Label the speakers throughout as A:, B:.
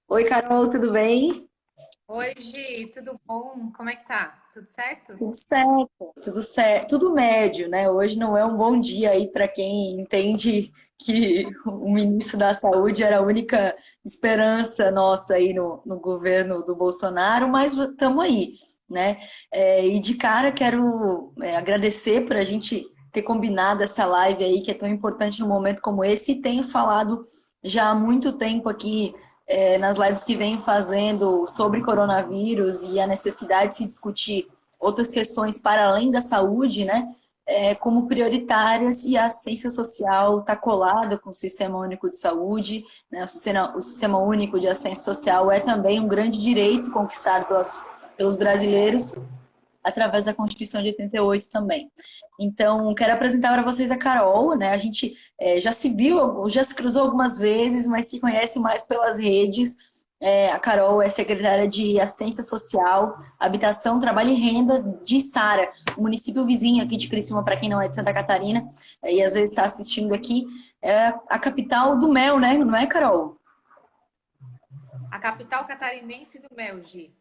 A: Oi, Carol, tudo bem?
B: Oi, Gi, tudo bom? Como é que tá? Tudo certo?
A: Tudo certo, tudo certo, tudo médio, né? Hoje não é um bom dia aí para quem entende que o ministro da Saúde era a única esperança nossa aí no governo do Bolsonaro, mas estamos aí, né? E de cara quero agradecer por a gente ter combinado essa live aí, que é tão importante num momento como esse, e tenho falado já há muito tempo aqui nas lives que vem fazendo sobre coronavírus e a necessidade de se discutir outras questões para além da saúde, né? Como prioritárias e a assistência social está colada com o Sistema Único de Saúde, né? O Sistema Único de Assistência Social é também um grande direito conquistado pelos brasileiros através da Constituição de 88 também. Então, quero apresentar para vocês a Carol, né? A gente já se viu, já se cruzou algumas vezes, mas se conhece mais pelas redes. A Carol é secretária de Assistência Social, Habitação, Trabalho e Renda de Sara, um município vizinho aqui de Criciúma, para quem não é de Santa Catarina, e às vezes está assistindo aqui. É a capital do mel, né? Não é, Carol?
B: A capital catarinense do mel, Gi.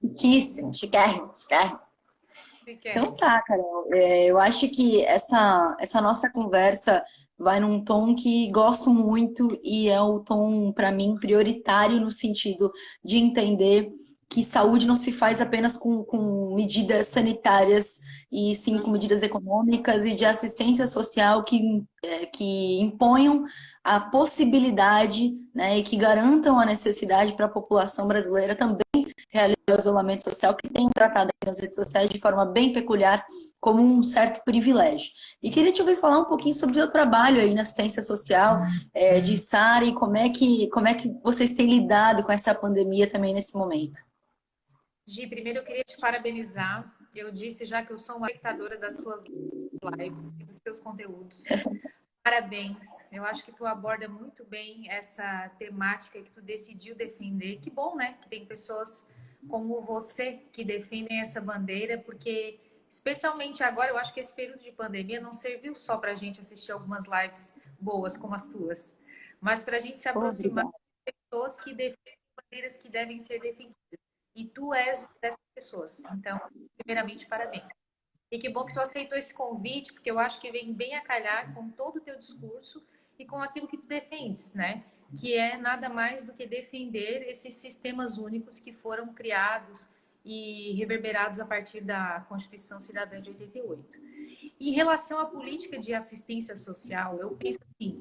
A: Riquíssimo, chiquérrimo, chiquérrimo. Então
B: Chiquérrimo.
A: tá, Carol. Eu acho que essa nossa conversa vai num tom que gosto muito e é o tom, para mim, prioritário no sentido de entender que saúde não se faz apenas com medidas sanitárias e sim com medidas econômicas e de assistência social que imponham a possibilidade, né, e que garantam a necessidade para a população brasileira também realizar o isolamento social, que tem tratado aqui nas redes sociais de forma bem peculiar, como um certo privilégio. E queria te ouvir falar um pouquinho sobre o seu trabalho aí na assistência social, de Sara, e como é que vocês têm lidado com essa pandemia também nesse momento.
B: Gi, primeiro eu queria te parabenizar. Eu disse já que eu sou uma espectadora das tuas lives e dos teus conteúdos. Parabéns. Eu acho que tu aborda muito bem essa temática que tu decidiu defender. Que bom, né? Que tem pessoas como você que defendem essa bandeira, porque especialmente agora, eu acho que esse período de pandemia não serviu só para a gente assistir algumas lives boas como as tuas, mas para a gente se aproximar
A: Obrigada.
B: de pessoas que defendem bandeiras que devem ser defendidas. E tu és uma dessas pessoas. Então, primeiramente, parabéns. E que bom que tu aceitou esse convite, porque eu acho que vem bem a calhar com todo o teu discurso e com aquilo que tu defendes, né? Que é nada mais do que defender esses sistemas únicos que foram criados e reverberados a partir da Constituição Cidadã de 88. Em relação à política de assistência social, eu penso assim,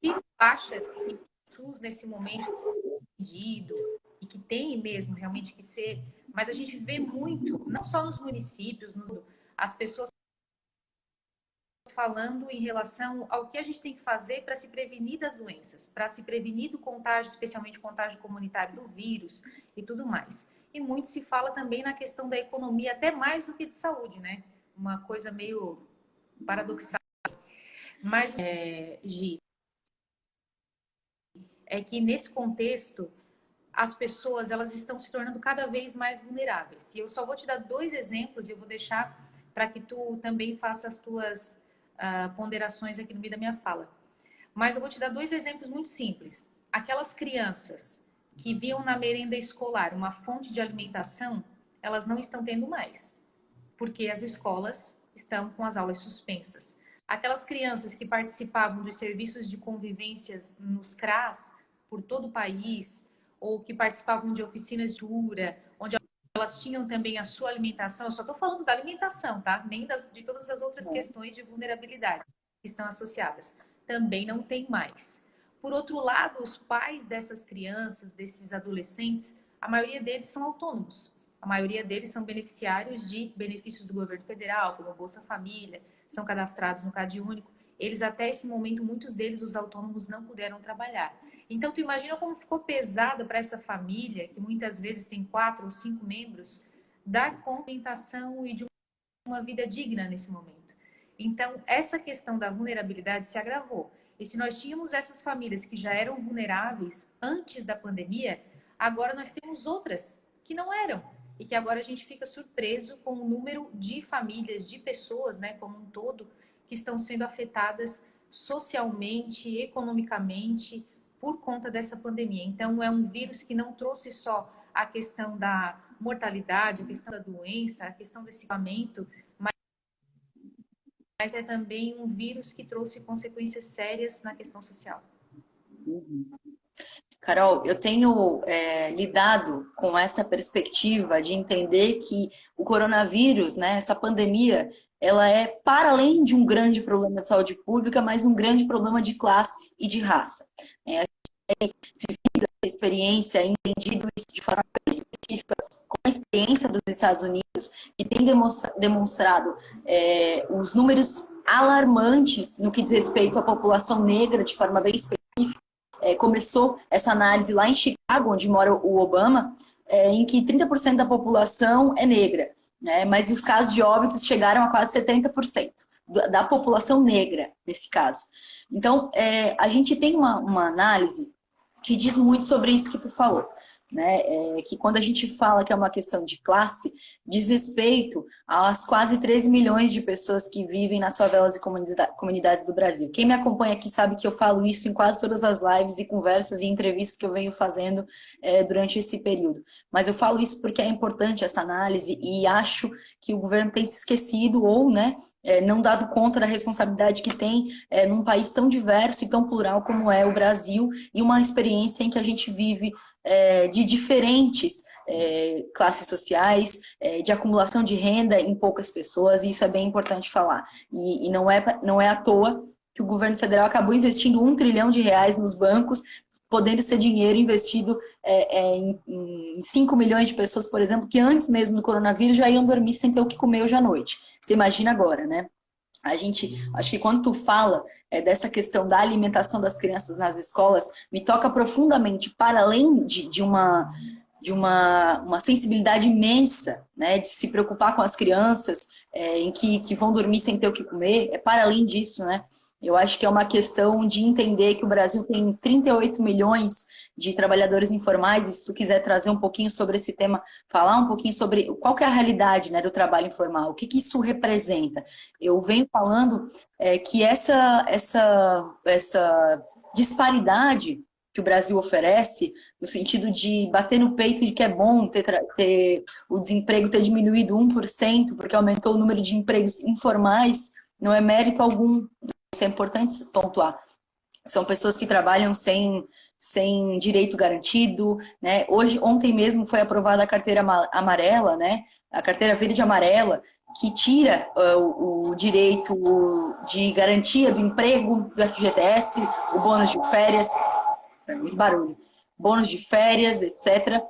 B: se tu achas que o SUS nesse momento é vendido e que tem mesmo realmente que ser, mas a gente vê muito, não só nos municípios, as pessoas falando em relação ao que a gente tem que fazer para se prevenir das doenças, para se prevenir do contágio, especialmente o contágio comunitário do vírus e tudo mais. E muito se fala também na questão da economia, até mais do que de saúde, né? Uma coisa meio paradoxal. Mas, Gi, é que nesse contexto as pessoas elas estão se tornando cada vez mais vulneráveis. E eu só vou te dar dois exemplos e eu vou deixar para que tu também faça as tuas ponderações aqui no meio da minha fala. Mas eu vou te dar dois exemplos muito simples. Aquelas crianças que viam na merenda escolar uma fonte de alimentação, elas não estão tendo mais, porque as escolas estão com as aulas suspensas. Aquelas crianças que participavam dos serviços de convivências nos CRAS por todo o país, ou que participavam de oficinas de cultura, onde elas tinham também a sua alimentação, eu só estou falando da alimentação, tá? Nem de todas as outras questões de vulnerabilidade que estão associadas. Também não tem mais. Por outro lado, os pais dessas crianças, desses adolescentes, a maioria deles são autônomos. A maioria deles são beneficiários de benefícios do governo federal, como a Bolsa Família, são cadastrados no CadÚnico. Eles, até esse momento, muitos deles, os autônomos, não puderam trabalhar. Então, tu imagina como ficou pesado para essa família, que muitas vezes tem 4 ou 5 membros, dar complementação e de uma vida digna nesse momento. Então, essa questão da vulnerabilidade se agravou. E se nós tínhamos essas famílias que já eram vulneráveis antes da pandemia, agora nós temos outras que não eram. E que agora a gente fica surpreso com o número de famílias, de pessoas, né, como um todo, que estão sendo afetadas socialmente, economicamente, por conta dessa pandemia. Então, é um vírus que não trouxe só a questão da mortalidade, a questão da doença, a questão desse equipamento, mas é também um vírus que trouxe consequências sérias na questão social.
A: Carol, eu tenho lidado com essa perspectiva de entender que o coronavírus, né, essa pandemia, ela é para além de um grande problema de saúde pública, mas um grande problema de classe e de raça. A gente tem vivido essa experiência, entendido isso de forma bem específica com a experiência dos Estados Unidos, que tem demonstrado os números alarmantes no que diz respeito à população negra de forma bem específica. Começou essa análise lá em Chicago, onde mora o Obama, em que 30% da população é negra, né? Mas os casos de óbitos chegaram a quase 70% da população negra, nesse caso. Então, a gente tem uma análise que diz muito sobre isso que tu falou, né? Que quando a gente fala que é uma questão de classe, diz respeito às quase 13 milhões de pessoas que vivem nas favelas e comunidades do Brasil. Quem me acompanha aqui sabe que eu falo isso em quase todas as lives e conversas e entrevistas que eu venho fazendo durante esse período. Mas eu falo isso porque é importante essa análise e acho que o governo tem se esquecido ou, né, não dado conta da responsabilidade que tem num país tão diverso e tão plural como é o Brasil, e uma experiência em que a gente vive de diferentes classes sociais, de acumulação de renda em poucas pessoas, e isso é bem importante falar. E não é à toa que o governo federal acabou investindo R$ 1 trilhão nos bancos, podendo ser dinheiro investido em 5 milhões de pessoas, por exemplo, que antes mesmo do coronavírus já iam dormir sem ter o que comer hoje à noite. Você imagina agora, né? Acho que quando tu fala dessa questão da alimentação das crianças nas escolas, me toca profundamente, para além de uma sensibilidade imensa, né, de se preocupar com as crianças em que vão dormir sem ter o que comer, para além disso, né? Eu acho que é uma questão de entender que o Brasil tem 38 milhões de trabalhadores informais, e se tu quiser trazer um pouquinho sobre esse tema, falar um pouquinho sobre qual que é a realidade, né, do trabalho informal, o que isso representa. Eu venho falando que essa disparidade que o Brasil oferece, no sentido de bater no peito de que é bom ter o desemprego ter diminuído 1%, porque aumentou o número de empregos informais, não é mérito algum. Isso é importante pontuar. São pessoas que trabalham sem direito garantido, né? Ontem mesmo foi aprovada a carteira amarela, né? A carteira verde e amarela, que tira o direito de garantia do emprego, do FGTS, o bônus de férias, muito barulho, bônus de férias, etc.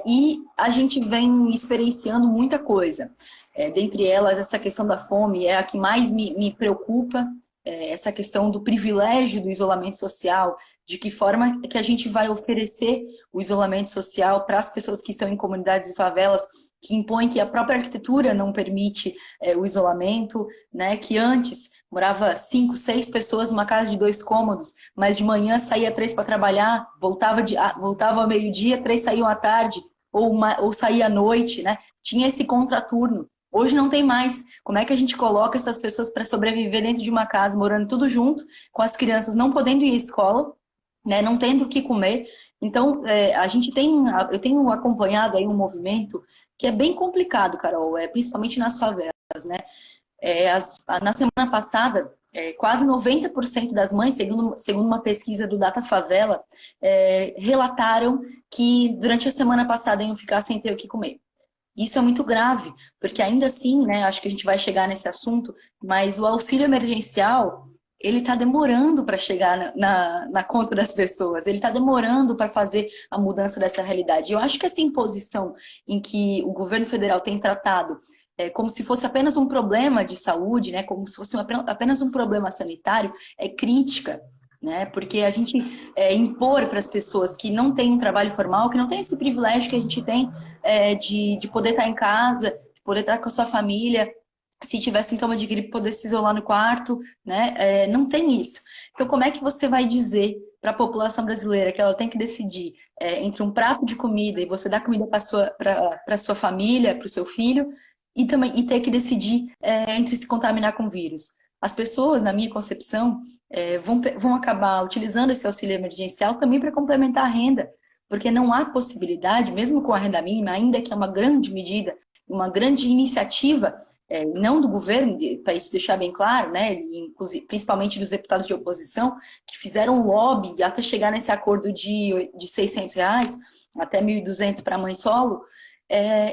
A: E a gente vem experienciando muita coisa. Dentre elas, essa questão da fome é a que mais me preocupa, essa questão do privilégio do isolamento social, de que forma que a gente vai oferecer o isolamento social para as pessoas que estão em comunidades e favelas, que impõem que a própria arquitetura não permite o isolamento, né? Que antes morava 5, 6 pessoas numa casa de 2 cômodos, mas de manhã saía 3 para trabalhar, voltava ao meio-dia, 3 saíam à tarde, ou saía à noite, né? Tinha esse contraturno. Hoje não tem mais. Como é que a gente coloca essas pessoas para sobreviver dentro de uma casa, morando tudo junto, com as crianças não podendo ir à escola, né, não tendo o que comer? Então, eu tenho acompanhado aí um movimento que é bem complicado, Carol, principalmente nas favelas, né? Na semana passada, quase 90% das mães, segundo uma pesquisa do Data Favela, relataram que durante a semana passada iam ficar sem ter o que comer. Isso é muito grave, porque ainda assim, né, acho que a gente vai chegar nesse assunto, mas o auxílio emergencial, ele está demorando para chegar na conta das pessoas, ele está demorando para fazer a mudança dessa realidade. Eu acho que essa imposição em que o governo federal tem tratado como se fosse apenas um problema de saúde, né, como se fosse apenas um problema sanitário, é crítica. Né? Porque a gente impor para as pessoas que não têm um trabalho formal, que não tem esse privilégio que a gente tem de poder estar em casa, de poder estar com a sua família, se tiver sintoma de gripe, poder se isolar no quarto, né? Não tem isso. Então, como é que você vai dizer para a população brasileira que ela tem que decidir entre um prato de comida e você dar comida para sua família, para o seu filho, e ter que decidir entre se contaminar com vírus? as pessoas, na minha concepção, vão acabar utilizando esse auxílio emergencial também para complementar a renda, porque não há possibilidade, mesmo com a renda mínima, ainda que é uma grande medida, uma grande iniciativa, não do governo, para isso deixar bem claro, né, principalmente dos deputados de oposição, que fizeram lobby até chegar nesse acordo de R$ 600, até 1.200 para mãe solo,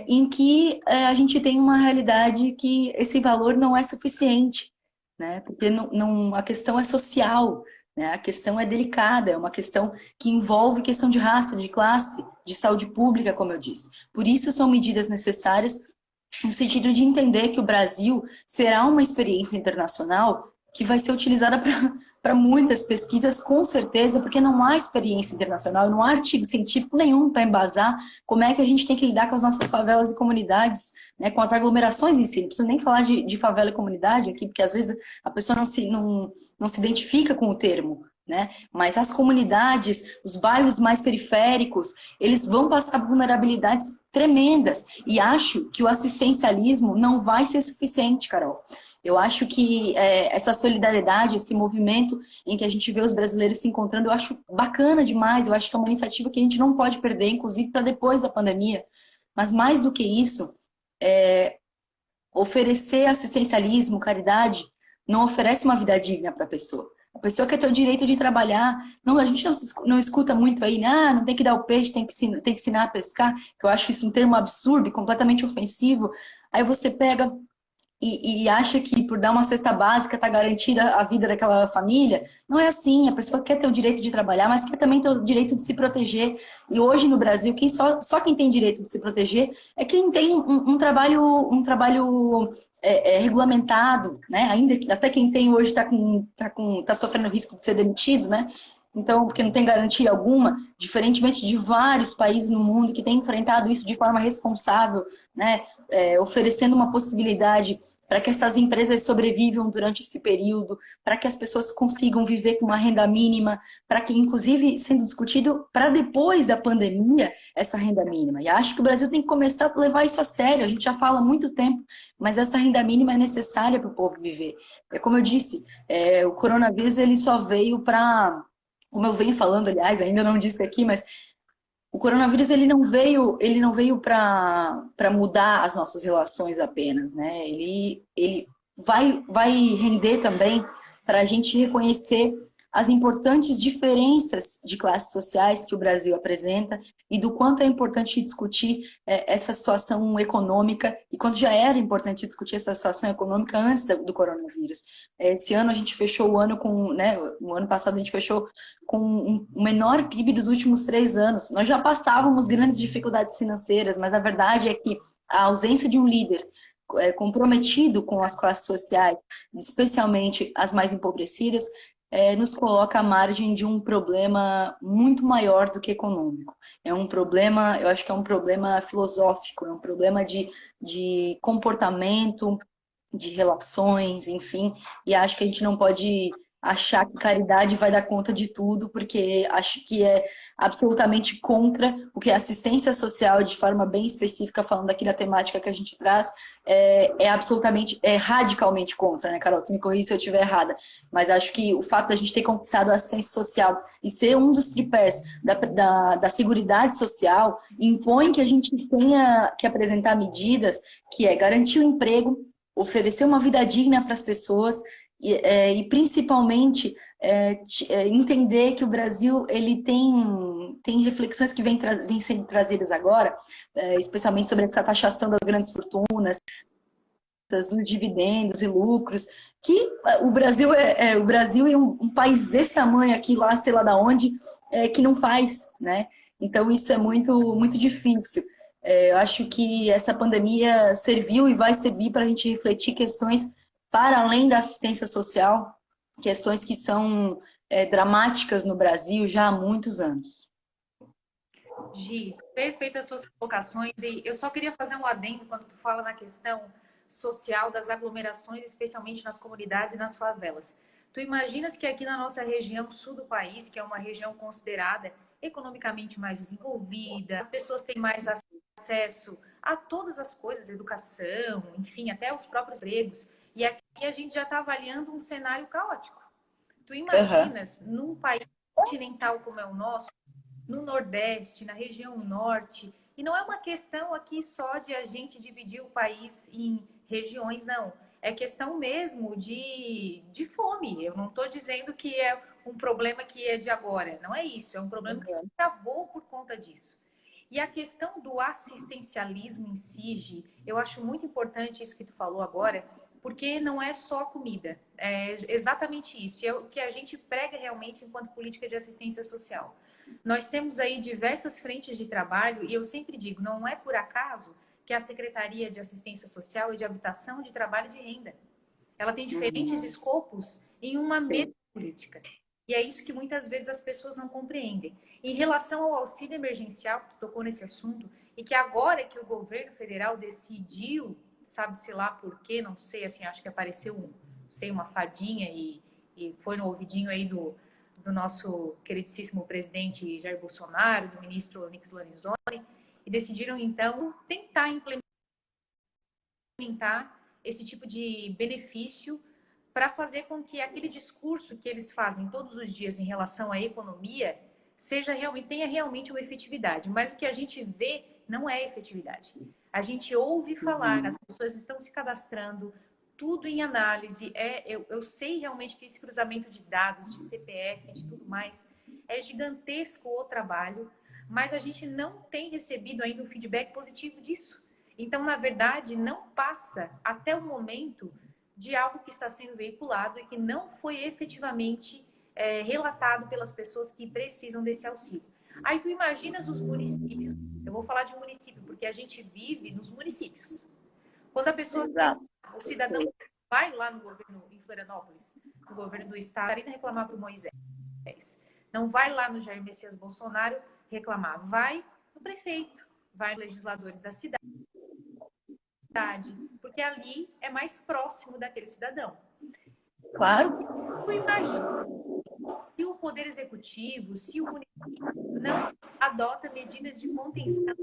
A: em que a gente tem uma realidade que esse valor não é suficiente, né? Porque a questão é social, né? A questão é delicada, é uma questão que envolve questão de raça, de classe, de saúde pública, como eu disse. Por isso são medidas necessárias no sentido de entender que o Brasil será uma experiência internacional que vai ser utilizada para muitas pesquisas, com certeza, porque não há experiência internacional, não há artigo científico nenhum para embasar como é que a gente tem que lidar com as nossas favelas e comunidades, né, com as aglomerações em si. Não preciso nem falar de favela e comunidade aqui, porque às vezes a pessoa não se identifica com o termo, né? Mas as comunidades, os bairros mais periféricos, eles vão passar vulnerabilidades tremendas. E acho que o assistencialismo não vai ser suficiente, Carol. Eu acho que essa solidariedade, esse movimento em que a gente vê os brasileiros se encontrando, eu acho bacana demais. Eu acho que é uma iniciativa que a gente não pode perder, inclusive para depois da pandemia. Mas mais do que isso, oferecer assistencialismo, caridade, não oferece uma vida digna para a pessoa. A pessoa quer ter o direito de trabalhar. Não, a gente não escuta muito aí, não tem que dar o peixe, tem que ensinar a pescar, que eu acho isso um termo absurdo e completamente ofensivo. Aí você pega e acha que por dar uma cesta básica está garantida a vida daquela família. Não é assim, a pessoa quer ter o direito de trabalhar, mas quer também ter o direito de se proteger. E hoje no Brasil, só quem tem direito de se proteger é quem tem um trabalho regulamentado, né? Ainda até quem tem hoje tá sofrendo risco de ser demitido, né? Então, porque não tem garantia alguma, diferentemente de vários países no mundo que têm enfrentado isso de forma responsável, né? Oferecendo uma possibilidade para que essas empresas sobrevivam durante esse período, para que as pessoas consigam viver com uma renda mínima, para que, inclusive, sendo discutido para depois da pandemia, essa renda mínima. E acho que o Brasil tem que começar a levar isso a sério. A gente já fala há muito tempo, mas essa renda mínima é necessária para o povo viver. Como eu disse, o coronavírus ele só veio para, como eu venho falando, aliás, ainda não disse aqui, mas o coronavírus ele não veio para mudar as nossas relações apenas, né? Ele vai render também para a gente reconhecer as importantes diferenças de classes sociais que o Brasil apresenta e do quanto é importante discutir essa situação econômica e quanto já era importante discutir essa situação econômica antes do coronavírus. Esse ano a gente fechou o ano com, né? O ano passado a gente fechou com o menor PIB dos últimos 3 anos. Nós já passávamos grandes dificuldades financeiras, mas a verdade é que a ausência de um líder comprometido com as classes sociais, especialmente as mais empobrecidas, nos coloca à margem de um problema muito maior do que econômico. É um problema, eu acho que é um problema filosófico, é um problema de comportamento, de relações, enfim, e acho que a gente não pode achar que caridade vai dar conta de tudo, porque acho que é absolutamente contra o que a assistência social, de forma bem específica, falando aqui da temática que a gente traz, radicalmente contra, né, Carol? Tu me corrija se eu estiver errada, mas acho que o fato da gente ter conquistado a assistência social e ser um dos tripés da seguridade social impõe que a gente tenha que apresentar medidas que garantir o emprego, oferecer uma vida digna para as pessoas e principalmente entender que o Brasil ele tem reflexões que vêm sendo trazidas agora, especialmente sobre essa taxação das grandes fortunas, dos dividendos e lucros, que o Brasil é um país desse tamanho aqui, lá, sei lá da onde, que não faz, né? Então isso é muito, muito difícil. Eu acho que essa pandemia serviu e vai servir para a gente refletir questões para além da assistência social, questões que são dramáticas no Brasil já há muitos anos.
B: Gi, perfeitas as tuas colocações. E eu só queria fazer um adendo quando tu fala na questão social das aglomerações, especialmente nas comunidades e nas favelas. Tu imaginas que aqui na nossa região sul do país, que é uma região considerada economicamente mais desenvolvida, as pessoas têm mais acesso a todas as coisas, educação, enfim, até os próprios empregos. E aqui a gente já está avaliando um cenário caótico. Tu
A: Aham.
B: imaginas, num país continental como é o nosso, no Nordeste, na região Norte, e não é uma questão aqui só de a gente dividir o país em regiões, não. É questão mesmo de fome. Eu não estou dizendo que é um problema que é de agora. Não é isso. É um problema que se agravou por conta disso. E a questão do assistencialismo em si, Gi, eu acho muito importante isso que tu falou agora, porque não é só comida. É exatamente isso. E é o que a gente prega realmente enquanto política de assistência social. Nós temos aí diversas frentes de trabalho e eu sempre digo, não é por acaso que a Secretaria de Assistência Social e de Habitação de Trabalho e de Renda, ela tem diferentes escopos em uma mesma política. E é isso que muitas vezes as pessoas não compreendem. Em relação ao auxílio emergencial, que tu tocou nesse assunto, e que agora que o governo federal decidiu, sabe-se lá por quê, não sei, assim, acho que apareceu, não sei, uma fadinha e foi no ouvidinho aí do nosso queridíssimo presidente Jair Bolsonaro, do ministro Onyx Lorenzoni, e decidiram, então, tentar implementar esse tipo de benefício para fazer com que aquele discurso que eles fazem todos os dias em relação à economia tenha realmente uma efetividade. Mas o que a gente vê não é efetividade. A gente ouve falar, as pessoas estão se cadastrando, tudo em análise. Eu sei realmente que esse cruzamento de dados, de CPF, de tudo mais, é gigantesco o trabalho, mas a gente não tem recebido ainda um feedback positivo disso. Então, na verdade, não passa até o momento de algo que está sendo veiculado e que não foi efetivamente relatado pelas pessoas que precisam desse auxílio. Aí tu imaginas os municípios. Eu vou falar de município, porque a gente vive nos municípios. Quando a pessoa, o cidadão vai lá no governo, em Florianópolis, no governo do estado, ainda reclamar para o Moisés. Não vai lá no Jair Messias Bolsonaro reclamar. Vai no prefeito, vai nos legisladores da cidade, porque ali é mais próximo daquele cidadão.
A: Claro.
B: Tu imagina se o Poder Executivo, se o município não adota medidas de contenção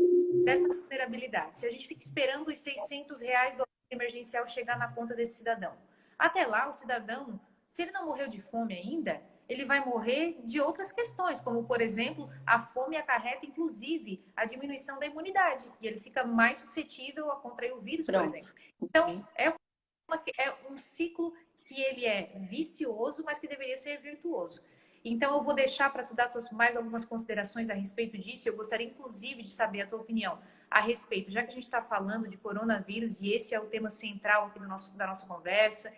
B: dessa vulnerabilidade, se a gente fica esperando os R$600 do auxílio emergencial chegar na conta desse cidadão. Até lá, o cidadão, se ele não morreu de fome ainda, ele vai morrer de outras questões, como, por exemplo, a fome acarreta, inclusive, a diminuição da imunidade, e ele fica mais suscetível a contrair o vírus, por exemplo. Então, é um ciclo que ele é vicioso, mas que deveria ser virtuoso. Então, eu vou deixar para tu dar mais algumas considerações a respeito disso. Eu gostaria, inclusive, de saber a tua opinião a respeito, já que a gente está falando de coronavírus, e esse é o tema central aqui da nossa conversa,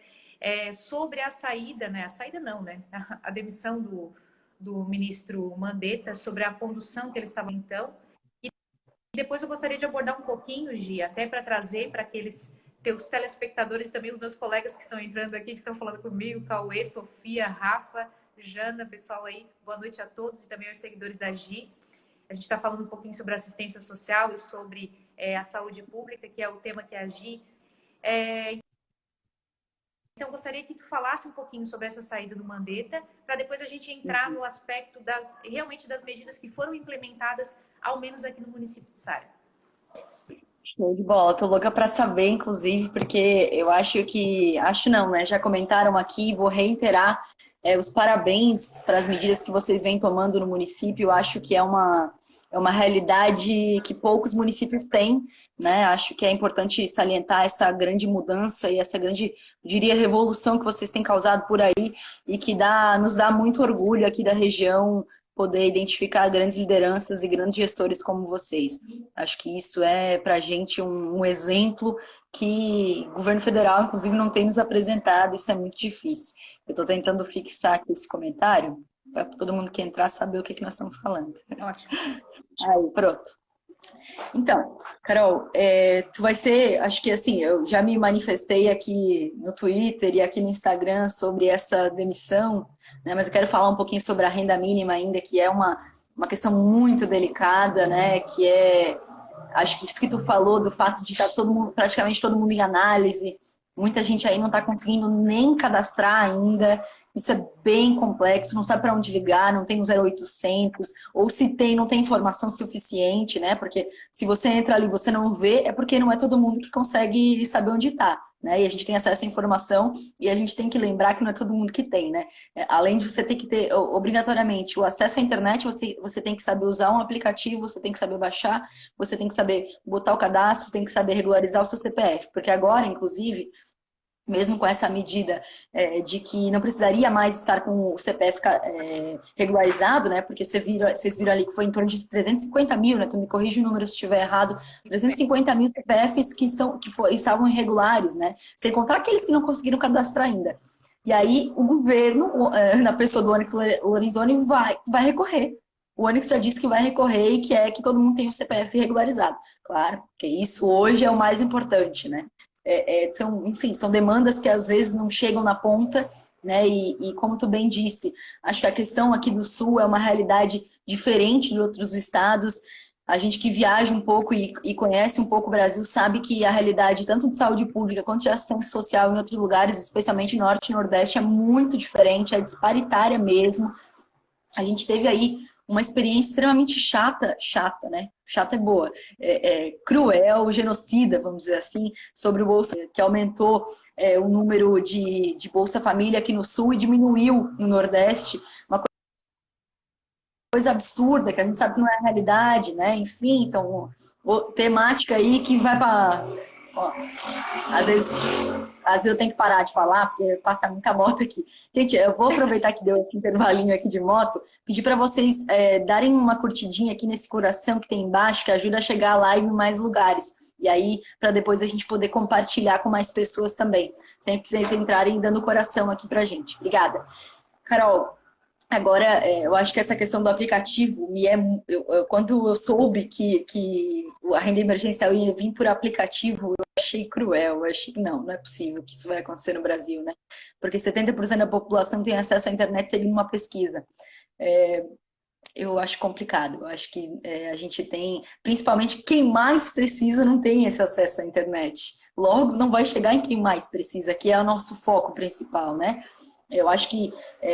B: sobre a saída, né? A saída não, né? A demissão do ministro Mandetta, sobre a condução que ele estava então. E depois eu gostaria de abordar um pouquinho, Gi, até para trazer para aqueles teus telespectadores, também os meus colegas que estão entrando aqui, que estão falando comigo, Cauê, Sofia, Rafa, Jana, pessoal aí, boa noite a todos e também aos seguidores da Gi. A gente está falando um pouquinho sobre assistência social e sobre a saúde pública, que é o tema que a Gi... Então, eu gostaria que tu falasse um pouquinho sobre essa saída do Mandetta, para depois a gente entrar no aspecto realmente das medidas que foram implementadas, ao menos aqui no município de Sara.
A: Show de bola, tô louca para saber, inclusive, porque eu acho não, né? Já comentaram aqui, vou reiterar os parabéns para as medidas que vocês vêm tomando no município. Eu acho que é uma realidade que poucos municípios têm, né? Acho que é importante salientar essa grande mudança e essa grande, eu diria, revolução que vocês têm causado por aí e que nos dá muito orgulho aqui da região poder identificar grandes lideranças e grandes gestores como vocês. Acho que isso é para a gente um exemplo que o governo federal, inclusive, não tem nos apresentado, isso é muito difícil. Eu estou tentando fixar aqui esse comentário para todo mundo que entrar saber o que nós estamos falando.
B: Ótimo.
A: Aí, pronto. Então, Carol, tu vai ser, acho que assim, eu já me manifestei aqui no Twitter e aqui no Instagram sobre essa demissão, né, mas eu quero falar um pouquinho sobre a renda mínima ainda, que é uma questão muito delicada, né, acho que isso que tu falou do fato de estar praticamente todo mundo em análise, muita gente aí não está conseguindo nem cadastrar ainda. Isso é bem complexo, não sabe para onde ligar, não tem um 0800, ou se tem, não tem informação suficiente, né? Porque se você entra ali e você não vê, é porque não é todo mundo que consegue saber onde está. né? E a gente tem acesso à informação e a gente tem que lembrar que não é todo mundo que tem, né? Além de você ter que ter obrigatoriamente o acesso à internet, você tem que saber usar um aplicativo, você tem que saber baixar, você tem que saber botar o cadastro, tem que saber regularizar o seu CPF, porque agora, inclusive, mesmo com essa medida de que não precisaria mais estar com o CPF regularizado, né? Porque vocês viram ali que foi em torno de 350 mil, né? Tu me corrige o número se estiver errado. 350 mil CPFs estavam irregulares, né? Sem contar aqueles que não conseguiram cadastrar ainda. E aí o governo, na pessoa do Onyx Lorenzoni, vai recorrer. O Onyx já disse que vai recorrer e quer que todo mundo tenha o CPF regularizado. Claro, que isso hoje é o mais importante, né? Enfim, são demandas que às vezes não chegam na ponta, né? E como tu bem disse, acho que a questão aqui do Sul é uma realidade diferente de outros estados. A gente que viaja um pouco e conhece um pouco o Brasil sabe que a realidade tanto de saúde pública quanto de assistência social em outros lugares, especialmente Norte e Nordeste, é muito diferente, é disparitária mesmo. A gente teve aí uma experiência extremamente chata, né? Chata é boa, cruel, genocida, vamos dizer assim, sobre o Bolsa, que aumentou o número de Bolsa Família aqui no Sul e diminuiu no Nordeste, uma coisa absurda, que a gente sabe que não é a realidade, né? Enfim, então, temática aí que vai para... Às vezes eu tenho que parar de falar, porque passa muita moto aqui. Gente, eu vou aproveitar que deu esse intervalinho aqui de moto, pedir para vocês darem uma curtidinha aqui nesse coração que tem embaixo, que ajuda a chegar a live em mais lugares. E aí, para depois a gente poder compartilhar com mais pessoas também. Sempre vocês entrarem dando coração aqui pra gente. Obrigada. Carol, agora, eu acho que essa questão do aplicativo, quando eu soube que a renda emergencial ia vir por aplicativo, eu achei cruel, eu achei que não é possível que isso vai acontecer no Brasil, né? Porque 70% da população tem acesso à internet seguindo uma pesquisa. Eu acho complicado, eu acho que a gente tem, principalmente quem mais precisa não tem esse acesso à internet. Logo, não vai chegar em quem mais precisa, que é o nosso foco principal, né? Eu acho que,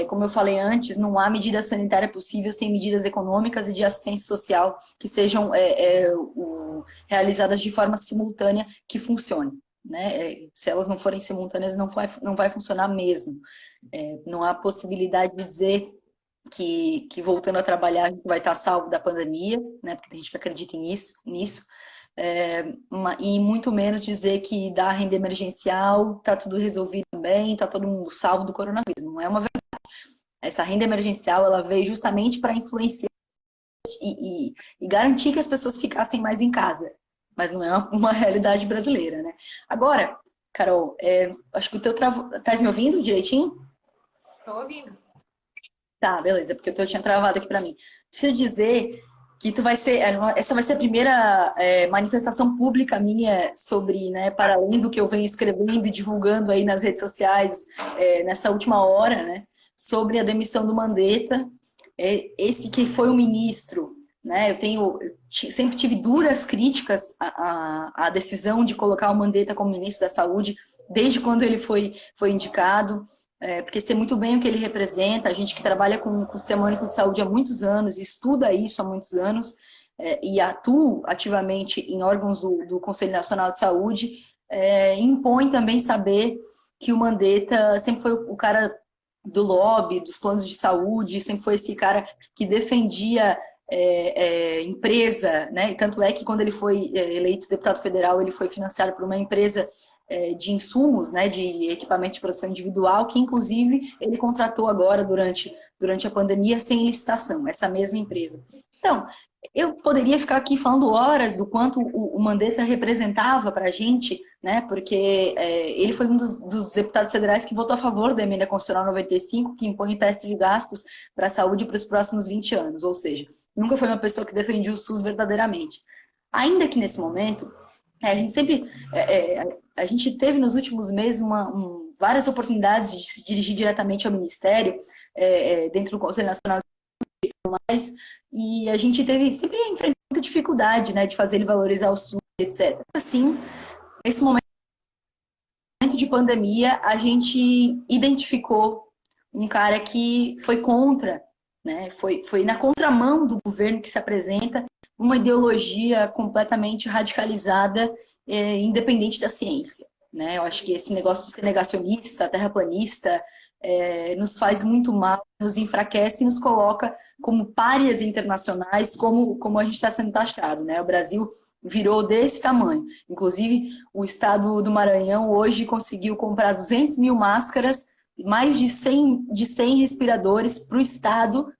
A: como eu falei antes, não há medida sanitária possível sem medidas econômicas e de assistência social que sejam realizadas de forma simultânea que funcione, né? Se elas não forem simultâneas, não vai funcionar mesmo. Não há possibilidade de dizer que voltando a trabalhar a gente vai estar salvo da pandemia, né? Porque tem gente que acredita nisso. E muito menos dizer que da renda emergencial está tudo resolvido bem, está todo mundo salvo do coronavírus. Não é uma verdade. Essa renda emergencial ela veio justamente para influenciar e garantir que as pessoas ficassem mais em casa. Mas não é uma realidade brasileira, né? Agora, Carol, acho que o teu Tá me ouvindo direitinho?
B: Estou ouvindo.
A: Tá, beleza, porque o teu tinha travado aqui para mim. Preciso dizer que essa vai ser a primeira manifestação pública minha sobre, né, para além do que eu venho escrevendo e divulgando aí nas redes sociais nessa última hora, né, sobre a demissão do Mandetta, esse que foi o ministro, né, eu sempre tive duras críticas à decisão de colocar o Mandetta como ministro da Saúde, desde quando ele foi indicado, porque sei muito bem o que ele representa, a gente que trabalha com o Sistema Único de Saúde há muitos anos, estuda isso há muitos anos, e atua ativamente em órgãos do Conselho Nacional de Saúde, impõe também saber que o Mandetta sempre foi o cara do lobby, dos planos de saúde, sempre foi esse cara que defendia empresa, né? E tanto é que quando ele foi eleito deputado federal, ele foi financiado por uma empresa de insumos, né, de equipamento de produção individual, que inclusive ele contratou agora durante a pandemia sem licitação, essa mesma empresa. Então, eu poderia ficar aqui falando horas do quanto o Mandetta representava para a gente, né, porque ele foi um dos deputados federais que votou a favor da emenda constitucional 95, que impõe o teste de gastos para a saúde para os próximos 20 anos, ou seja, nunca foi uma pessoa que defendia o SUS verdadeiramente. Ainda que nesse momento, a gente teve nos últimos meses várias oportunidades de se dirigir diretamente ao Ministério, dentro do Conselho Nacional de Saúde, e a gente sempre enfrentando muita dificuldade, né, de fazer ele valorizar o SUS, etc. Assim, nesse momento de pandemia, a gente identificou um cara que foi contra, né, foi na contramão do governo que se apresenta, uma ideologia completamente radicalizada, independente da ciência. né? Eu acho que esse negócio de ser negacionista, terraplanista, nos faz muito mal, nos enfraquece e nos coloca como párias internacionais, como a gente está sendo taxado, né? O Brasil virou desse tamanho. Inclusive, o estado do Maranhão hoje conseguiu comprar 200 mil máscaras, mais de 100 respiradores para o estado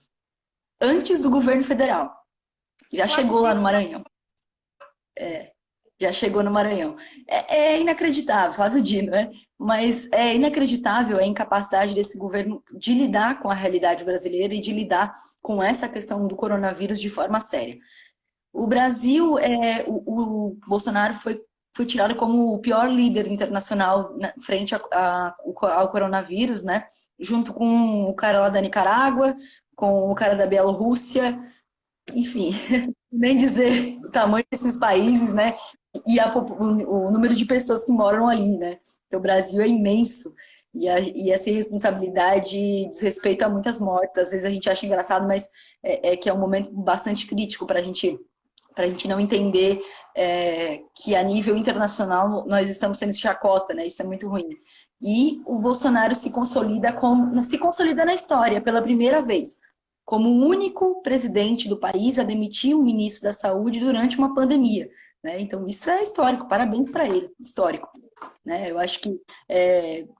A: antes do governo federal. Já chegou lá no Maranhão. Já chegou no Maranhão. É inacreditável, Flávio Dino, né? Mas é inacreditável a incapacidade desse governo de lidar com a realidade brasileira e de lidar com essa questão do coronavírus de forma séria. O Brasil, o Bolsonaro foi tirado como o pior líder internacional frente ao coronavírus, né? Junto com o cara lá da Nicarágua, com o cara da Bielorrússia, enfim, nem dizer o tamanho desses países, né? E o número de pessoas que moram ali, né? Porque o Brasil é imenso e essa irresponsabilidade diz respeito a muitas mortes. Às vezes a gente acha engraçado, mas é que é um momento bastante crítico para a gente não entender que a nível internacional nós estamos sendo chacota, né? Isso é muito ruim. E o Bolsonaro se consolida na história pela primeira vez como o único presidente do país a demitir um ministro da Saúde durante uma pandemia, né? Então, isso é histórico, parabéns para ele, histórico. Né? Eu acho que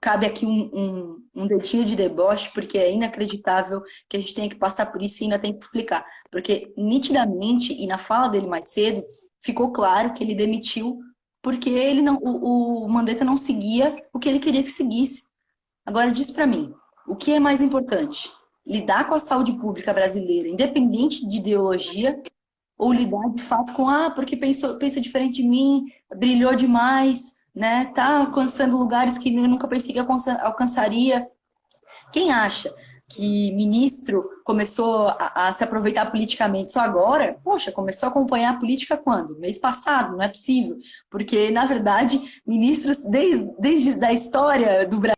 A: cabe aqui um dedinho de deboche, porque é inacreditável que a gente tenha que passar por isso e ainda tem que explicar. Porque, nitidamente, e na fala dele mais cedo, ficou claro que ele demitiu porque ele não, o Mandetta não seguia o que ele queria que seguisse. Agora, diz para mim, o que é mais importante? Lidar com a saúde pública brasileira, independente de ideologia, ou lidar de fato com, porque pensa diferente de mim, brilhou demais, né? Tá alcançando lugares que eu nunca pensei que alcançaria. Quem acha que ministro começou a se aproveitar politicamente só agora? Poxa, começou a acompanhar a política quando? Mês passado, não é possível. Porque, na verdade, ministros desde a história do Brasil,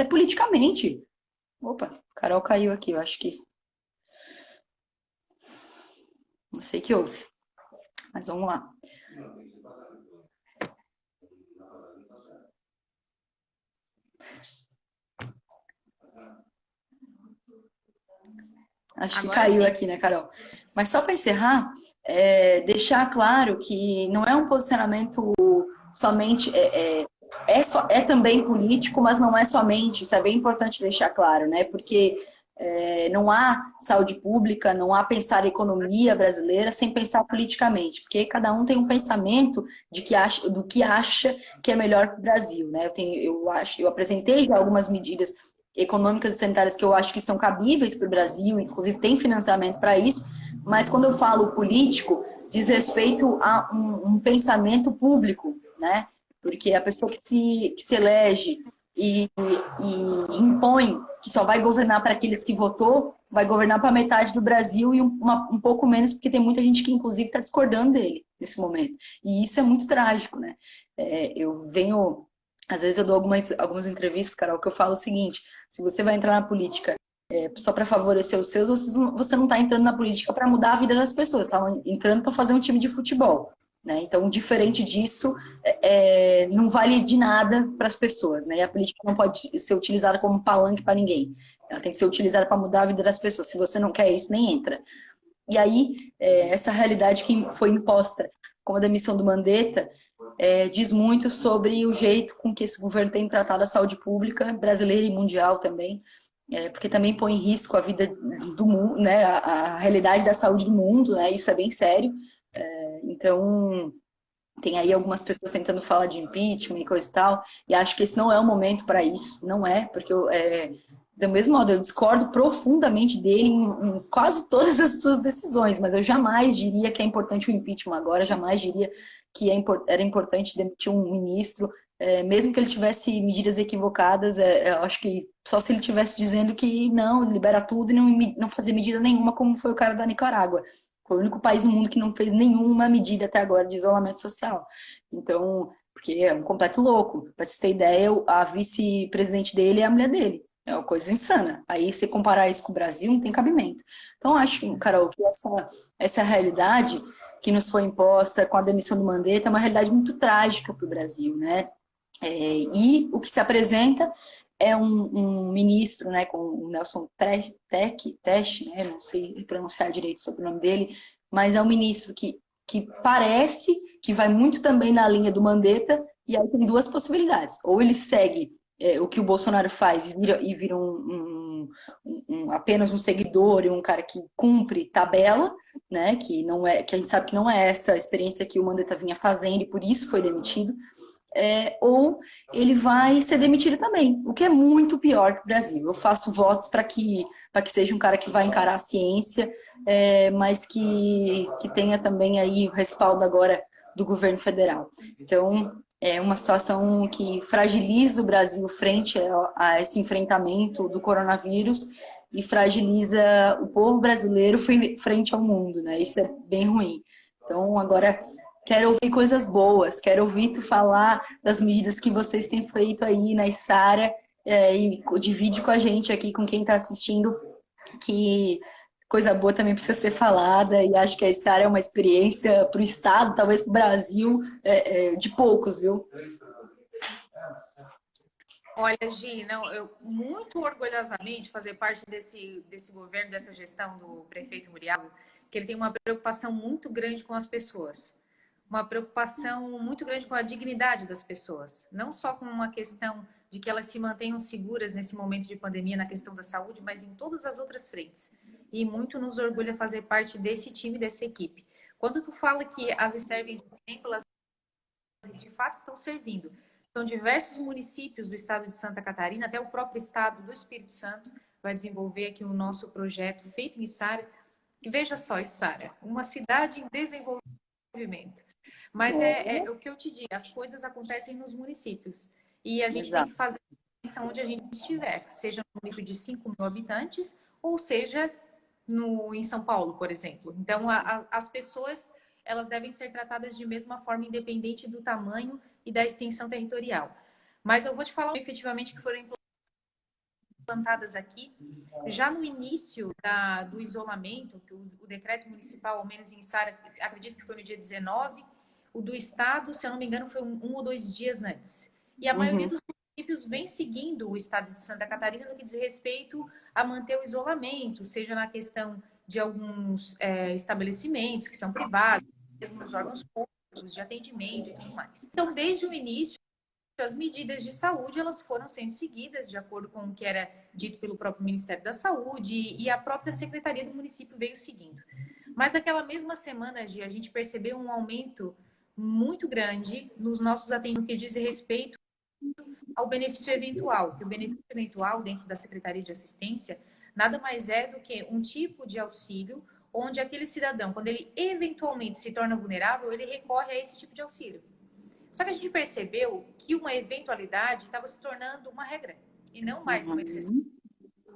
A: politicamente. Opa, Carol caiu aqui, eu acho que. Não sei o que houve. Mas vamos lá. Acho que
B: Agora
A: caiu
B: sim.
A: aqui, né, Carol? Mas só para encerrar, deixar claro que não é um posicionamento somente. É também político, mas não é somente. Isso é bem importante deixar claro, né? Porque não há saúde pública, não há pensar a economia brasileira sem pensar politicamente, porque cada um tem um pensamento do que acha que é melhor para o Brasil, né? Eu apresentei já algumas medidas econômicas e sanitárias que eu acho que são cabíveis para o Brasil, inclusive tem financiamento para isso, mas quando eu falo político, diz respeito a um pensamento público, né? Porque a pessoa que se elege e impõe que só vai governar para aqueles que votou, vai governar para metade do Brasil e um pouco menos, porque tem muita gente que, inclusive, está discordando dele nesse momento. E isso é muito trágico, né? Às vezes eu dou algumas entrevistas, Carol, que eu falo o seguinte: se você vai entrar na política só para favorecer os seus, você não está entrando na política para mudar a vida das pessoas, está entrando para fazer um time de futebol. Né? Então, diferente disso, não vale de nada para as pessoas. Né? E a política não pode ser utilizada como palanque para ninguém. Ela tem que ser utilizada para mudar a vida das pessoas. Se você não quer isso, nem entra. E aí, essa realidade que foi imposta, como a demissão do Mandetta, diz muito sobre o jeito com que esse governo tem tratado a saúde pública brasileira e mundial também, porque também põe em risco a vida do mundo, né? A realidade da saúde do mundo, né? Isso é bem sério. Então, tem aí algumas pessoas tentando falar de impeachment e coisa e tal, e acho que esse não é o momento para isso, não é, porque do mesmo modo, eu discordo profundamente dele em quase todas as suas decisões, mas eu jamais diria que é importante o impeachment agora, jamais diria que era importante demitir um ministro, mesmo que ele tivesse medidas equivocadas, eu acho que só se ele tivesse dizendo que não, libera tudo e não fazer medida nenhuma, como foi o cara da Nicarágua. Foi o único país no mundo que não fez nenhuma medida até agora de isolamento social. Então, porque é um completo louco. Para você ter ideia, a vice-presidente dele é a mulher dele. É uma coisa insana. Aí, você comparar isso com o Brasil, não tem cabimento. Então, acho, Carol, que essa realidade que nos foi imposta com a demissão do Mandetta é uma realidade muito trágica para o Brasil, né? E o que se apresenta é um ministro, né, com o Nelson Tesh, né, não sei pronunciar direito sobre o nome dele, mas é um ministro que parece que vai muito também na linha do Mandetta, e aí tem duas possibilidades. Ou ele segue o que o Bolsonaro faz e vira apenas um seguidor e um cara que cumpre tabela, né, que não é, que a gente sabe que não é essa experiência que o Mandetta vinha fazendo e por isso foi demitido. Ou ele vai ser demitido também, o que é muito pior para o Brasil. Eu faço votos para que seja um cara que vai encarar a ciência, mas que tenha também aí o respaldo agora do governo federal. Então, é uma situação que fragiliza o Brasil frente a esse enfrentamento do coronavírus e fragiliza o povo brasileiro frente ao mundo, né? Isso é bem ruim. Então, agora quero ouvir coisas boas, quero ouvir tu falar das medidas que vocês têm feito aí na Isara, e divide com a gente aqui, com quem está assistindo, que coisa boa também precisa ser falada, e acho que a Isara é uma experiência para o Estado, talvez para o Brasil, de poucos, viu?
B: Olha, Gi, não, eu muito orgulhosamente fazer parte desse governo, dessa gestão do prefeito Muriago, que ele tem uma preocupação muito grande com as pessoas. Uma preocupação muito grande com a dignidade das pessoas. Não só com uma questão de que elas se mantenham seguras nesse momento de pandemia, na questão da saúde, mas em todas as outras frentes. E muito nos orgulha fazer parte desse time, dessa equipe. Quando tu fala que as servem de exemplo, elas de fato estão servindo. São diversos municípios do estado de Santa Catarina, até o próprio estado do Espírito Santo vai desenvolver aqui o nosso projeto feito em Isara. E veja só, Isara, uma cidade em desenvolvimento. Mas é o que eu te digo, as coisas acontecem nos municípios. E a gente tem que fazer isso onde a gente estiver, seja no município de 5.000 habitantes, ou seja em São Paulo, por exemplo. Então, as pessoas elas devem ser tratadas de mesma forma, independente do tamanho e da extensão territorial. Mas eu vou te falar efetivamente que foram implantadas aqui, já no início do isolamento, que o decreto municipal, ao menos em Isara, acredito que foi no dia 19, o do estado, se eu não me engano, foi um ou 2 dias antes. E a maioria dos municípios vem seguindo o estado de Santa Catarina no que diz respeito a manter o isolamento, seja na questão de alguns estabelecimentos que são privados, mesmo nos órgãos públicos de atendimento e tudo mais. Então, desde o início, as medidas de saúde elas foram sendo seguidas de acordo com o que era dito pelo próprio Ministério da Saúde e a própria Secretaria do município veio seguindo. Mas naquela mesma semana, Gi, a gente percebeu um aumento muito grande nos nossos atendimentos que diz respeito ao benefício eventual, que o benefício eventual dentro da Secretaria de Assistência nada mais é do que um tipo de auxílio onde aquele cidadão, quando ele eventualmente se torna vulnerável, ele recorre a esse tipo de auxílio. Só que a gente percebeu que uma eventualidade estava se tornando uma regra e não mais uma exceção.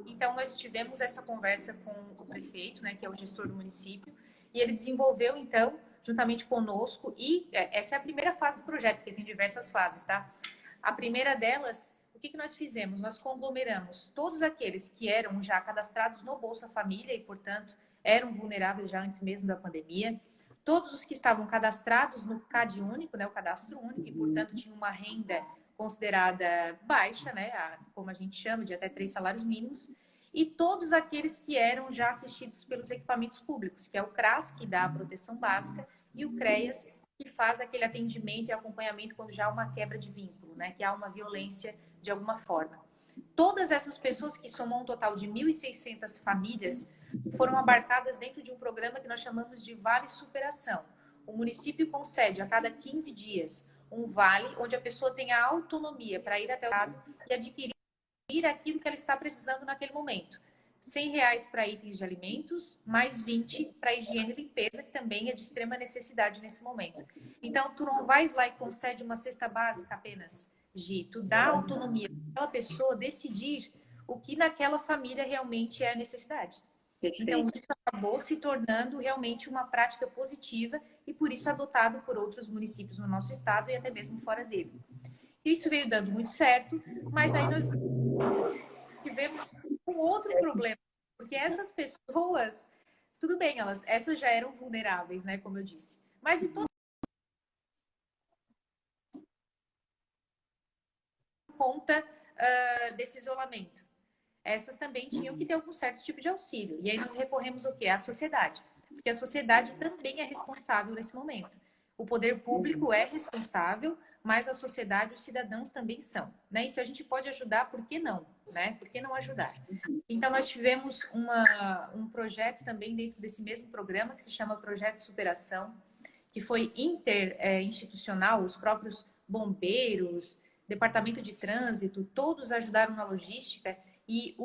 B: Então, nós tivemos essa conversa com o prefeito, né, que é o gestor do município, e ele desenvolveu, então, juntamente conosco, e essa é a primeira fase do projeto, porque tem diversas fases, tá? A primeira delas, o que nós fizemos? Nós conglomeramos todos aqueles que eram já cadastrados no Bolsa Família e, portanto, eram vulneráveis já antes mesmo da pandemia, todos os que estavam cadastrados no CAD único, né, o cadastro único, e, portanto, tinham uma renda considerada baixa, né, como a gente chama, de até 3 salários mínimos, e todos aqueles que eram já assistidos pelos equipamentos públicos, que é o CRAS, que dá a proteção básica, e o CREAS, que faz aquele atendimento e acompanhamento quando já há uma quebra de vínculo, né, que há uma violência de alguma forma. Todas essas pessoas, que somam um total de 1.600 famílias, foram abarcadas dentro de um programa que nós chamamos de Vale Superação. O município concede a cada 15 dias um vale, onde a pessoa tem a autonomia para ir até o mercado e adquirir aquilo que ela está precisando naquele momento. R$ 100 para itens de alimentos, mais 20 para higiene e limpeza, que também é de extrema necessidade nesse momento. Então, tu não vais lá e concede uma cesta básica apenas, Gi. Tu dá autonomia para aquela pessoa decidir o que naquela família realmente é a necessidade. Então, isso acabou se tornando realmente uma prática positiva e, por isso, adotado por outros municípios no nosso estado e até mesmo fora dele. E isso veio dando muito certo, mas aí nós tivemos um outro problema, porque essas pessoas, tudo bem, essas já eram vulneráveis, né, como eu disse, Mas e todo conta desse isolamento? Essas também tinham que ter algum certo tipo de auxílio. E aí nós recorremos o quê? À sociedade. Porque a sociedade também é responsável nesse momento. O poder público é responsável, mas a sociedade, os cidadãos também são. Né? E se a gente pode ajudar, por que não? Né? Por que não ajudar? Então, nós tivemos um projeto também dentro desse mesmo programa, que se chama Projeto Superação, que foi interinstitucional, os próprios bombeiros, departamento de trânsito, todos ajudaram na logística e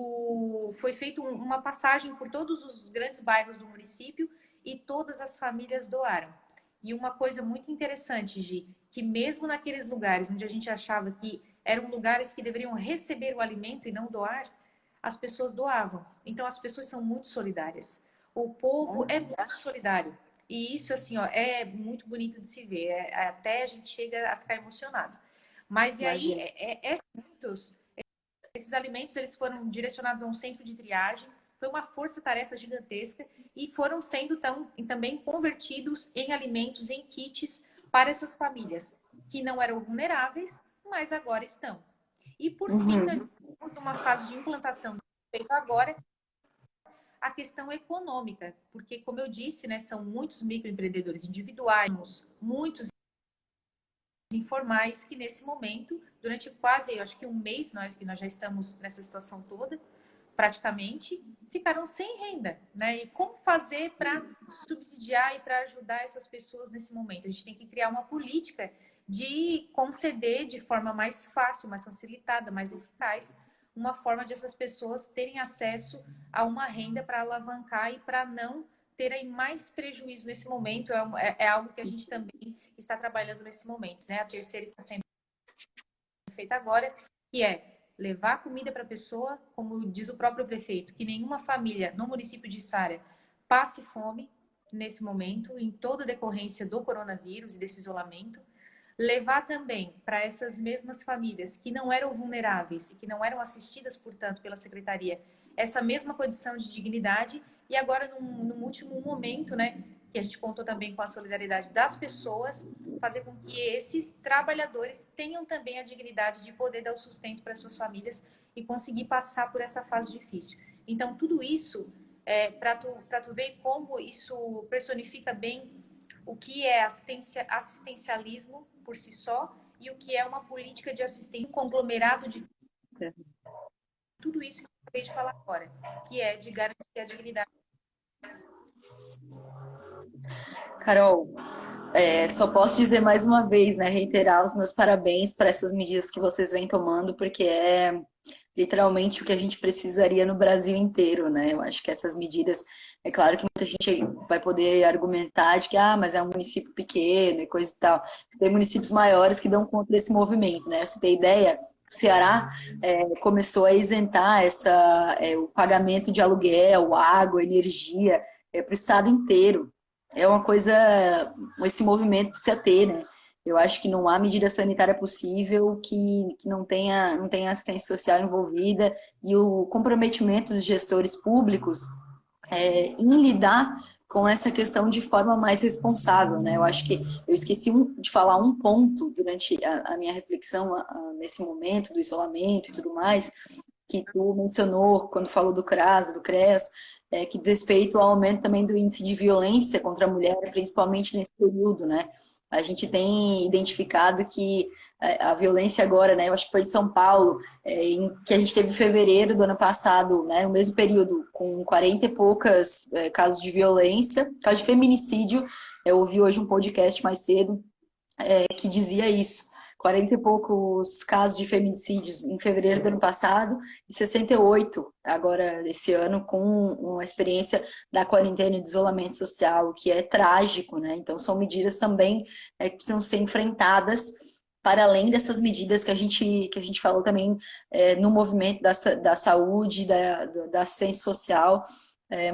B: foi feita uma passagem por todos os grandes bairros do município e todas as famílias doaram. E uma coisa muito interessante, Gi, que mesmo naqueles lugares onde a gente achava que eram lugares que deveriam receber o alimento e não doar, as pessoas doavam. Então as pessoas são muito solidárias. O povo é muito solidário. E isso, assim, ó, é muito bonito de se ver. Até a gente chega a ficar emocionado. Mas e aí, esses alimentos eles foram direcionados a um centro de triagem. Foi uma força-tarefa gigantesca e foram sendo também convertidos em alimentos, em kits para essas famílias que não eram vulneráveis, mas agora estão. E por fim, nós estamos numa fase de implantação feito agora a questão econômica, porque como eu disse, né, são muitos microempreendedores individuais, muitos informais que nesse momento, durante quase, eu acho que um mês, que nós já estamos nessa situação toda, praticamente, ficaram sem renda, né? E como fazer para subsidiar e para ajudar essas pessoas nesse momento? A gente tem que criar uma política de conceder de forma mais fácil, mais facilitada, mais eficaz, uma forma de essas pessoas terem acesso a uma renda para alavancar e para não terem mais prejuízo nesse momento. É algo que a gente também está trabalhando nesse momento, né? A terceira está sendo feita agora, que é levar comida para a pessoa, como diz o próprio prefeito, que nenhuma família no município de Içara passe fome nesse momento, em toda decorrência do coronavírus e desse isolamento. Levar também para essas mesmas famílias que não eram vulneráveis e que não eram assistidas, portanto, pela secretaria, essa mesma condição de dignidade. E agora, num último momento, né, que a gente contou também com a solidariedade das pessoas, fazer com que esses trabalhadores tenham também a dignidade de poder dar o sustento para suas famílias e conseguir passar por essa fase difícil. Então, tudo isso, para tu ver como isso personifica bem o que é assistencialismo por si só e o que é uma política de assistência, um conglomerado de tudo isso que eu acabei de falar agora, que é de garantir a dignidade.
A: Carol, só posso dizer mais uma vez, né, reiterar os meus parabéns para essas medidas que vocês vêm tomando, porque é literalmente o que a gente precisaria no Brasil inteiro, né? Eu acho que essas medidas, é claro que muita gente vai poder argumentar de que, mas é um município pequeno e coisa e tal. Tem municípios maiores que dão conta desse movimento, né? Você tem ideia? O Ceará começou a isentar o pagamento de aluguel, água, energia para o estado inteiro. É uma coisa, esse movimento precisa ter, né? Eu acho que não há medida sanitária possível que não tenha assistência social envolvida e o comprometimento dos gestores públicos em lidar com essa questão de forma mais responsável, né? Eu acho que eu esqueci de falar um ponto durante a minha reflexão nesse momento do isolamento e tudo mais, que tu mencionou quando falou do CRAS, do CREAS, que diz respeito ao aumento também do índice de violência contra a mulher, principalmente nesse período, né? A gente tem identificado que a violência agora, né? Eu acho que foi em São Paulo, que a gente teve em fevereiro do ano passado, né? No mesmo período, com 40 e poucas casos de violência, casos de feminicídio. Eu ouvi hoje um podcast mais cedo que dizia isso. 40 e poucos casos de feminicídios em fevereiro do ano passado e 68 agora esse ano, com uma experiência da quarentena e do isolamento social, que é trágico, né? Então são medidas também que precisam ser enfrentadas para além dessas medidas que a gente falou também no movimento da saúde, da assistência social,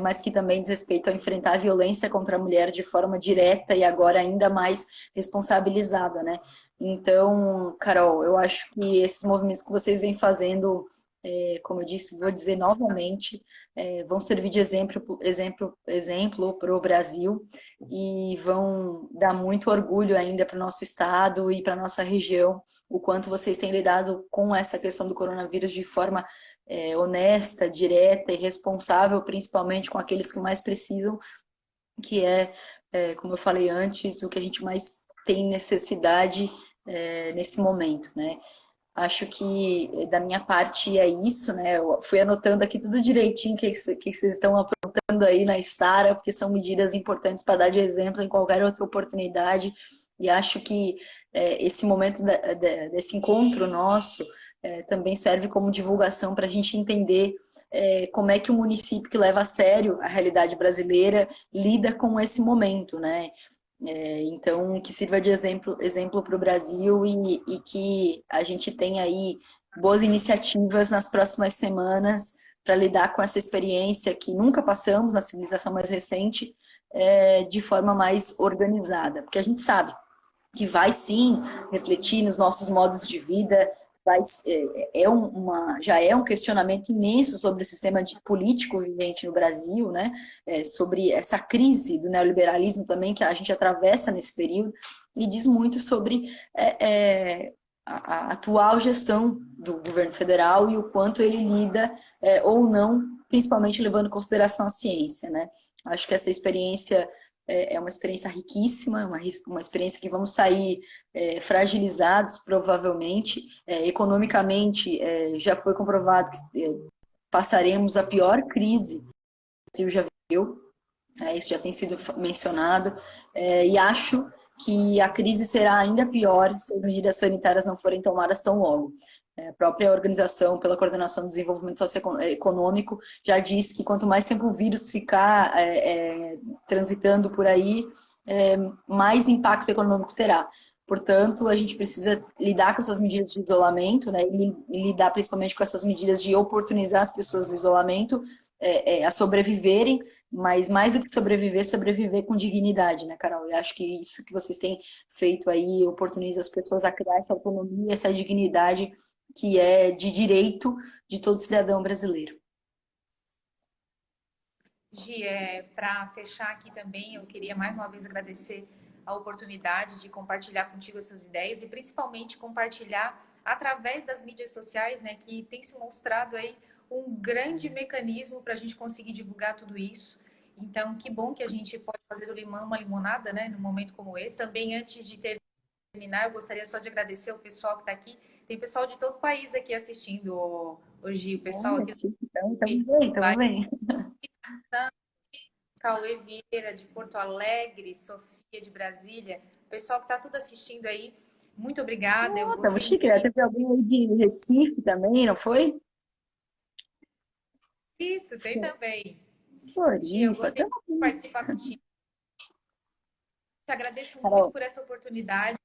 A: mas que também diz respeito a enfrentar a violência contra a mulher de forma direta e agora ainda mais responsabilizada, né? Então, Carol, eu acho que esses movimentos que vocês vêm fazendo como eu disse, vou dizer novamente, vão servir de exemplo para o Brasil e vão dar muito orgulho ainda para o nosso estado e para a nossa região, o quanto vocês têm lidado com essa questão do coronavírus de forma honesta, direta e responsável, principalmente com aqueles que mais precisam, que como eu falei antes, o que a gente mais tem necessidade nesse momento, né? Acho que da minha parte é isso, né? Eu fui anotando aqui tudo direitinho que vocês estão aprontando aí na Sara, porque são medidas importantes para dar de exemplo em qualquer outra oportunidade. E acho que esse momento desse encontro nosso também serve como divulgação para a gente entender como é que o município que leva a sério a realidade brasileira lida com esse momento, né? Então, que sirva de exemplo para o Brasil e que a gente tenha aí boas iniciativas nas próximas semanas para lidar com essa experiência que nunca passamos na civilização mais recente de forma mais organizada. Porque a gente sabe que vai sim refletir nos nossos modos de vida, já é um questionamento imenso sobre o sistema político vigente no Brasil, né? Sobre essa crise do neoliberalismo também que a gente atravessa nesse período, e diz muito sobre a atual gestão do governo federal e o quanto ele lida ou não, principalmente levando em consideração a ciência, né? Acho que essa experiência é uma experiência riquíssima, uma experiência que vamos sair fragilizados, provavelmente. Economicamente, já foi comprovado que passaremos a pior crise que o Brasil já viveu, isso já tem sido mencionado, e acho que a crise será ainda pior se as medidas sanitárias não forem tomadas tão logo. A própria Organização pela Coordenação do Desenvolvimento Socioeconômico já diz que quanto mais tempo o vírus ficar transitando por aí, mais impacto econômico terá. Portanto, a gente precisa lidar com essas medidas de isolamento, né, e lidar principalmente com essas medidas de oportunizar as pessoas do isolamento a sobreviverem, mas mais do que sobreviver com dignidade, né, Carol? Eu acho que isso que vocês têm feito aí oportuniza as pessoas a criar essa autonomia, essa dignidade que é de direito de todo cidadão brasileiro.
B: Gi, para fechar aqui também, eu queria mais uma vez agradecer a oportunidade de compartilhar contigo essas ideias e principalmente compartilhar através das mídias sociais, né, que tem se mostrado aí um grande mecanismo para a gente conseguir divulgar tudo isso. Então, que bom que a gente pode fazer do limão uma limonada, né, num momento como esse. Também, antes de terminar, eu gostaria só de agradecer o pessoal que está aqui. Tem pessoal de todo o país aqui assistindo hoje, o pessoal aqui.
A: Estamos bem.
B: Cauê Vieira, de Porto Alegre, Sofia, de Brasília. O pessoal que está tudo assistindo aí, muito obrigada.
A: Estamos chique, teve alguém aí de Recife também, não foi?
B: Isso, tem também.
A: Floripa,
B: eu gostei de participar contigo. Te agradeço muito por essa oportunidade.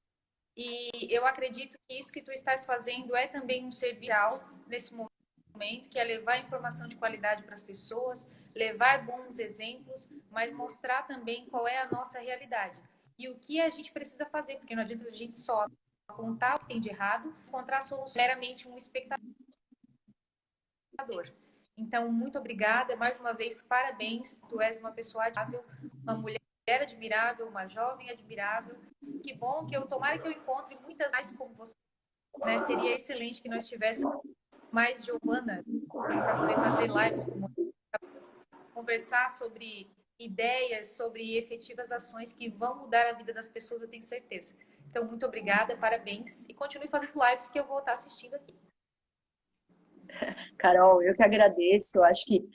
B: E eu acredito que isso que tu estás fazendo é também um serviço nesse momento, que é levar informação de qualidade para as pessoas, levar bons exemplos, mas mostrar também qual é a nossa realidade. E o que a gente precisa fazer, porque não adianta a gente só apontar o que tem de errado, encontrar soluções meramente um espectador. Então, muito obrigada. Mais uma vez, parabéns. Tu és uma pessoa admirável, uma mulher admirável, uma jovem admirável. Que bom que tomara que eu encontre muitas mais como você. Né? Seria excelente que nós tivéssemos mais Giovana para poder fazer lives como conversar sobre ideias, sobre efetivas ações que vão mudar a vida das pessoas, eu tenho certeza. Então, muito obrigada, parabéns. E continue fazendo lives que eu vou estar assistindo aqui.
A: Carol, eu que agradeço. Eu acho que,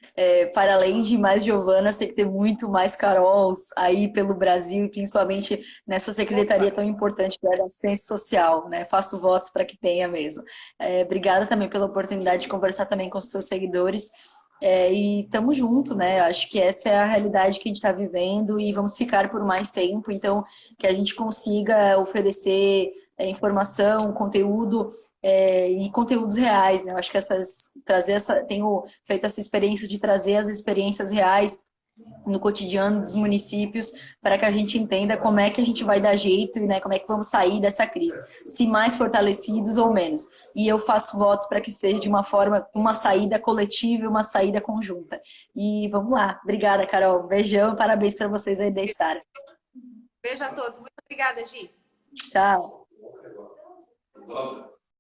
A: para além de mais Giovanas, tem que ter muito mais Carols aí pelo Brasil, e principalmente nessa secretaria tão importante que é da assistência social, né? Faço votos para que tenha mesmo. Obrigada também pela oportunidade de conversar também com os seus seguidores. E estamos juntos, né? Acho que essa é a realidade que a gente está vivendo e vamos ficar por mais tempo. Então, que a gente consiga oferecer informação, conteúdo e conteúdos reais, né? Eu acho que tenho feito essa experiência de trazer as experiências reais no cotidiano dos municípios, para que a gente entenda como é que a gente vai dar jeito e, né, como é que vamos sair dessa crise, se mais fortalecidos ou menos. E eu faço votos para que seja de uma forma, uma saída coletiva e uma saída conjunta. E vamos lá. Obrigada, Carol. Beijão, parabéns para vocês aí da Sara.
B: Beijo a todos. Muito obrigada, Gi.
A: Tchau.